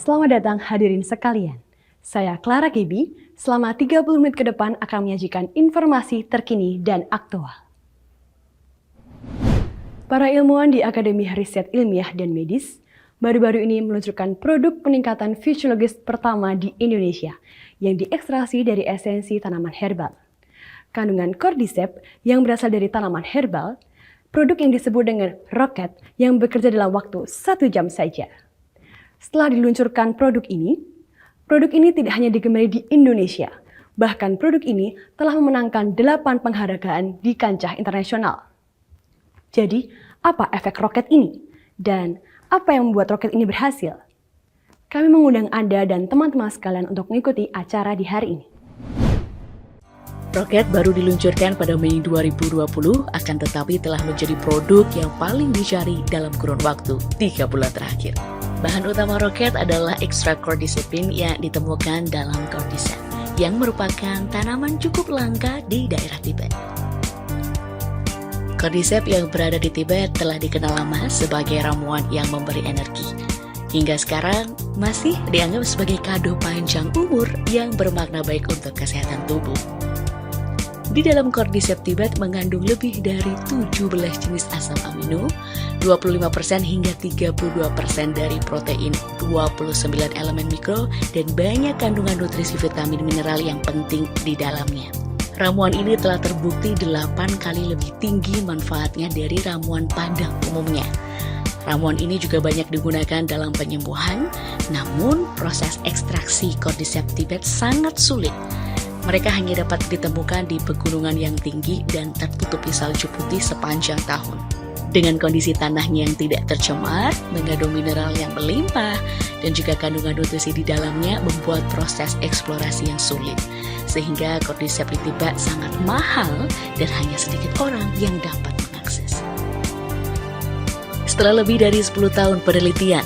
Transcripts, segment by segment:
Selamat datang hadirin sekalian. Saya Clara Gebi, selama 30 menit ke depan akan menyajikan informasi terkini dan aktual. Para ilmuwan di Akademi Riset Ilmiah dan Medis baru-baru ini meluncurkan produk peningkatan fisiologis pertama di Indonesia yang diekstraksi dari esensi tanaman herbal. Kandungan cordyceps yang berasal dari tanaman herbal, produk yang disebut dengan roket yang bekerja dalam waktu 1 jam saja. Setelah diluncurkan produk ini tidak hanya digemari di Indonesia, bahkan produk ini telah memenangkan 8 penghargaan di kancah internasional. Jadi, apa efek roket ini? Dan apa yang membuat roket ini berhasil? Kami mengundang Anda dan teman-teman sekalian untuk mengikuti acara di hari ini. Roket baru diluncurkan pada Mei 2020, akan tetapi telah menjadi produk yang paling dicari dalam kurun waktu 3 bulan terakhir. Bahan utama roket adalah ekstrak cordycepin yang ditemukan dalam cordyceps, yang merupakan tanaman cukup langka di daerah Tibet. Cordyceps yang berada di Tibet telah dikenal lama sebagai ramuan yang memberi energi. Hingga sekarang masih dianggap sebagai kado panjang umur yang bermakna baik untuk kesehatan tubuh. Di dalam cordyceps Tibet mengandung lebih dari 17 jenis asam amino, 25% hingga 32% dari protein, 29 elemen mikro, dan banyak kandungan nutrisi vitamin mineral yang penting di dalamnya. Ramuan ini telah terbukti 8 kali lebih tinggi manfaatnya dari ramuan padang umumnya. Ramuan ini juga banyak digunakan dalam penyembuhan, namun proses ekstraksi cordyceps Tibet sangat sulit. Mereka hanya dapat ditemukan di pegunungan yang tinggi dan tertutupi salju putih sepanjang tahun. Dengan kondisi tanahnya yang tidak tercemar, mengandung mineral yang melimpah, dan juga kandungan nutrisi di dalamnya membuat proses eksplorasi yang sulit. Sehingga cordyceps di Tibet sangat mahal dan hanya sedikit orang yang dapat mengakses. Setelah lebih dari 10 tahun penelitian,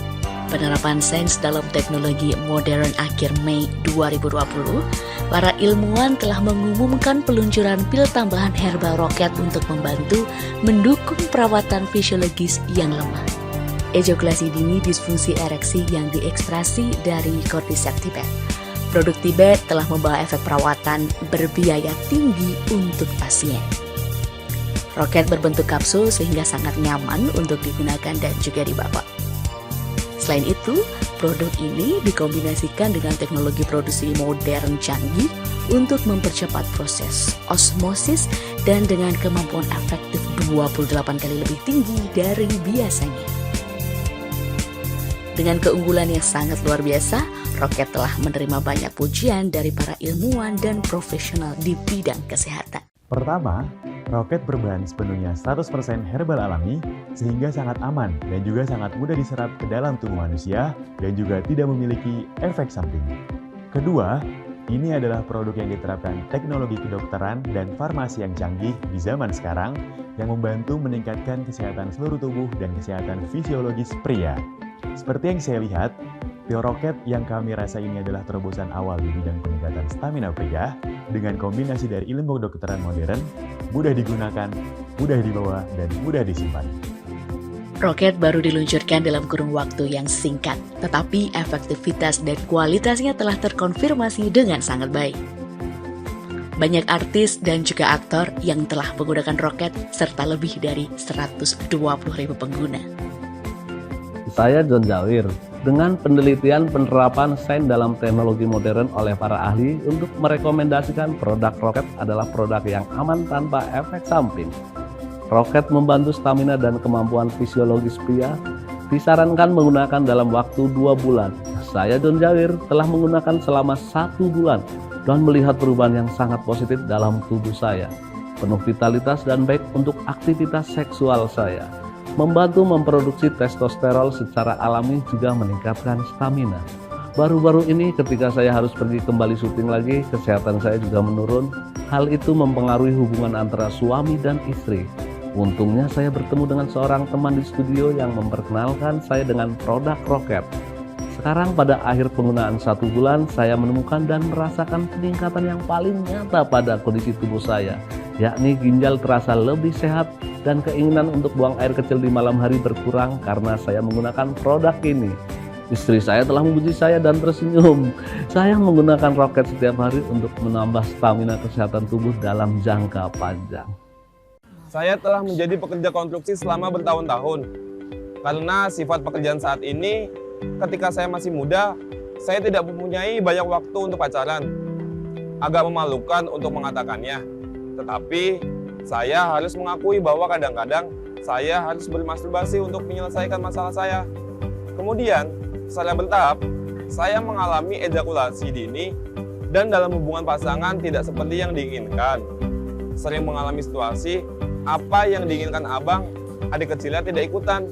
penerapan sains dalam teknologi modern akhir Mei 2020, para ilmuwan telah mengumumkan peluncuran pil tambahan herbal roket untuk membantu mendukung perawatan fisiologis yang lemah. Ejakulasi dini disfungsi ereksi yang diekstrasi dari cordyceps Tibet. Produk Tibet telah membawa efek perawatan berbiaya tinggi untuk pasien. Roket berbentuk kapsul sehingga sangat nyaman untuk digunakan dan juga dibawa. Selain itu, produk ini dikombinasikan dengan teknologi produksi modern canggih untuk mempercepat proses osmosis dan dengan kemampuan efektif 28 kali lebih tinggi dari biasanya. Dengan keunggulan yang sangat luar biasa, roket telah menerima banyak pujian dari para ilmuwan dan profesional di bidang kesehatan. Pertama, roket berbahan sepenuhnya 100% herbal alami sehingga sangat aman dan juga sangat mudah diserap ke dalam tubuh manusia dan juga tidak memiliki efek samping. Kedua, ini adalah produk yang diterapkan teknologi kedokteran dan farmasi yang canggih di zaman sekarang yang membantu meningkatkan kesehatan seluruh tubuh dan kesehatan fisiologis pria. Seperti yang saya lihat, pil roket yang kami rasa ini adalah terobosan awal di bidang peningkatan stamina pria dengan kombinasi dari ilmu kedokteran modern, mudah digunakan, mudah dibawa, dan mudah disimpan. Roket baru diluncurkan dalam kurun waktu yang singkat, tetapi efektivitas dan kualitasnya telah terkonfirmasi dengan sangat baik. Banyak artis dan juga aktor yang telah menggunakan roket serta lebih dari 120.000 pengguna. Saya John Jawir. Dengan penelitian penerapan sains dalam teknologi modern oleh para ahli untuk merekomendasikan produk roket adalah produk yang aman tanpa efek samping. Roket membantu stamina dan kemampuan fisiologis pria, disarankan menggunakan dalam waktu 2 bulan. Saya John Jawir telah menggunakan selama 1 bulan dan melihat perubahan yang sangat positif dalam tubuh saya. Penuh vitalitas dan baik untuk aktivitas seksual saya. Membantu memproduksi testosteron secara alami juga meningkatkan stamina. Baru-baru ini ketika saya harus pergi kembali syuting lagi, kesehatan saya juga menurun. Hal itu mempengaruhi hubungan antara suami dan istri. Untungnya saya bertemu dengan seorang teman di studio yang memperkenalkan saya dengan produk roket. Sekarang pada akhir penggunaan 1 bulan, saya menemukan dan merasakan peningkatan yang paling nyata pada kondisi tubuh saya, yakni ginjal terasa lebih sehat dan keinginan untuk buang air kecil di malam hari berkurang karena saya menggunakan produk ini. Istri saya telah memuji saya dan tersenyum. Saya menggunakan roket setiap hari untuk menambah stamina kesehatan tubuh dalam jangka panjang. Saya telah menjadi pekerja konstruksi selama bertahun-tahun. Karena sifat pekerjaan saat ini, ketika saya masih muda, saya tidak mempunyai banyak waktu untuk pacaran. Agak memalukan untuk mengatakannya. Tetapi, saya harus mengakui bahwa kadang-kadang saya harus bermasturbasi untuk menyelesaikan masalah saya. Kemudian, secara bertahap, saya mengalami ejakulasi dini dan dalam hubungan pasangan tidak seperti yang diinginkan. Sering mengalami situasi, apa yang diinginkan abang, adik kecilnya tidak ikutan.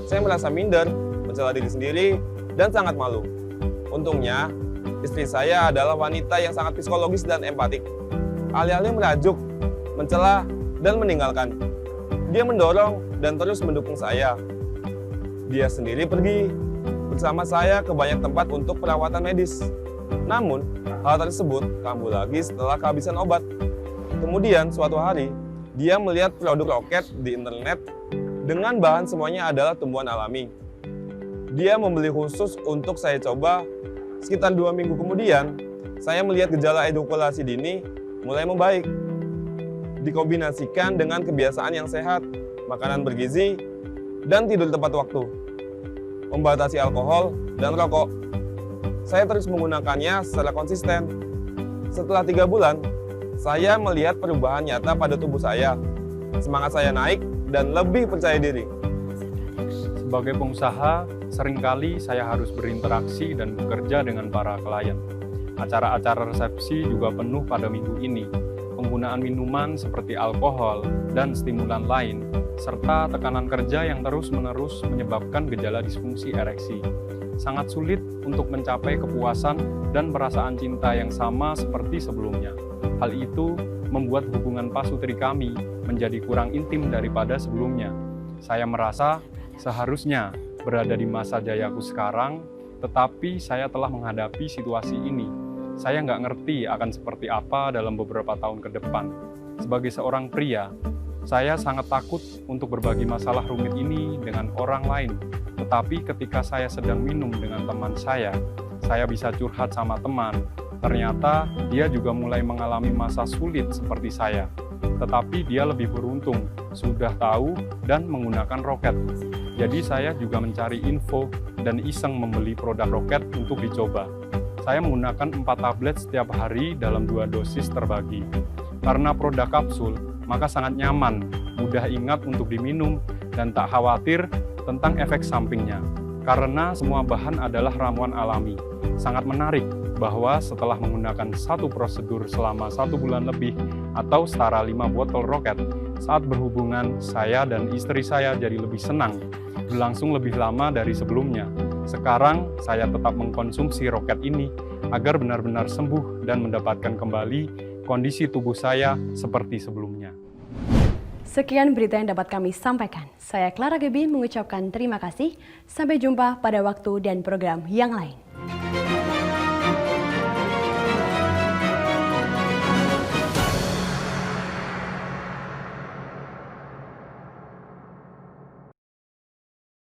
Saya merasa minder, mencela diri sendiri, dan sangat malu. Untungnya, istri saya adalah wanita yang sangat psikologis dan empatik. Alih-alih merajuk, mencela, dan meninggalkan, dia mendorong dan terus mendukung saya. Dia sendiri pergi bersama saya ke banyak tempat untuk perawatan medis. Namun, hal tersebut kambuh lagi setelah kehabisan obat. Kemudian, suatu hari, dia melihat produk roket di internet dengan bahan semuanya adalah tumbuhan alami. Dia membeli khusus untuk saya coba. Sekitar 2 minggu kemudian, saya melihat gejala ejakulasi dini mulai membaik. Dikombinasikan dengan kebiasaan yang sehat, makanan bergizi, dan tidur tepat waktu. Membatasi alkohol dan rokok. Saya terus menggunakannya secara konsisten. Setelah 3 bulan, saya melihat perubahan nyata pada tubuh saya. Semangat saya naik dan lebih percaya diri. Sebagai pengusaha, seringkali saya harus berinteraksi dan bekerja dengan para klien. Acara-acara resepsi juga penuh pada minggu ini. Penggunaan minuman seperti alkohol dan stimulan lain, serta tekanan kerja yang terus-menerus menyebabkan gejala disfungsi ereksi. Sangat sulit untuk mencapai kepuasan dan perasaan cinta yang sama seperti sebelumnya. Hal itu membuat hubungan pasutri kami menjadi kurang intim daripada sebelumnya. Saya merasa seharusnya berada di masa jayaku sekarang, tetapi saya telah menghadapi situasi ini. Saya nggak ngerti akan seperti apa dalam beberapa tahun ke depan. Sebagai seorang pria, saya sangat takut untuk berbagi masalah rumit ini dengan orang lain. Tetapi ketika saya sedang minum dengan teman saya bisa curhat sama teman. Ternyata dia juga mulai mengalami masa sulit seperti saya. Tetapi dia lebih beruntung, sudah tahu dan menggunakan roket. Jadi saya juga mencari info dan iseng membeli produk roket untuk dicoba. Saya menggunakan 4 tablet setiap hari dalam 2 dosis terbagi. Karena produk kapsul, maka sangat nyaman, mudah ingat untuk diminum, dan tak khawatir tentang efek sampingnya. Karena semua bahan adalah ramuan alami. Sangat menarik bahwa setelah menggunakan satu prosedur selama 1 bulan lebih atau setara 5 botol roket, saat berhubungan saya dan istri saya jadi lebih senang, berlangsung lebih lama dari sebelumnya. Sekarang saya tetap mengkonsumsi roket ini agar benar-benar sembuh dan mendapatkan kembali kondisi tubuh saya seperti sebelumnya. Sekian berita yang dapat kami sampaikan. Saya Clara Gebi mengucapkan terima kasih. Sampai jumpa pada waktu dan program yang lain.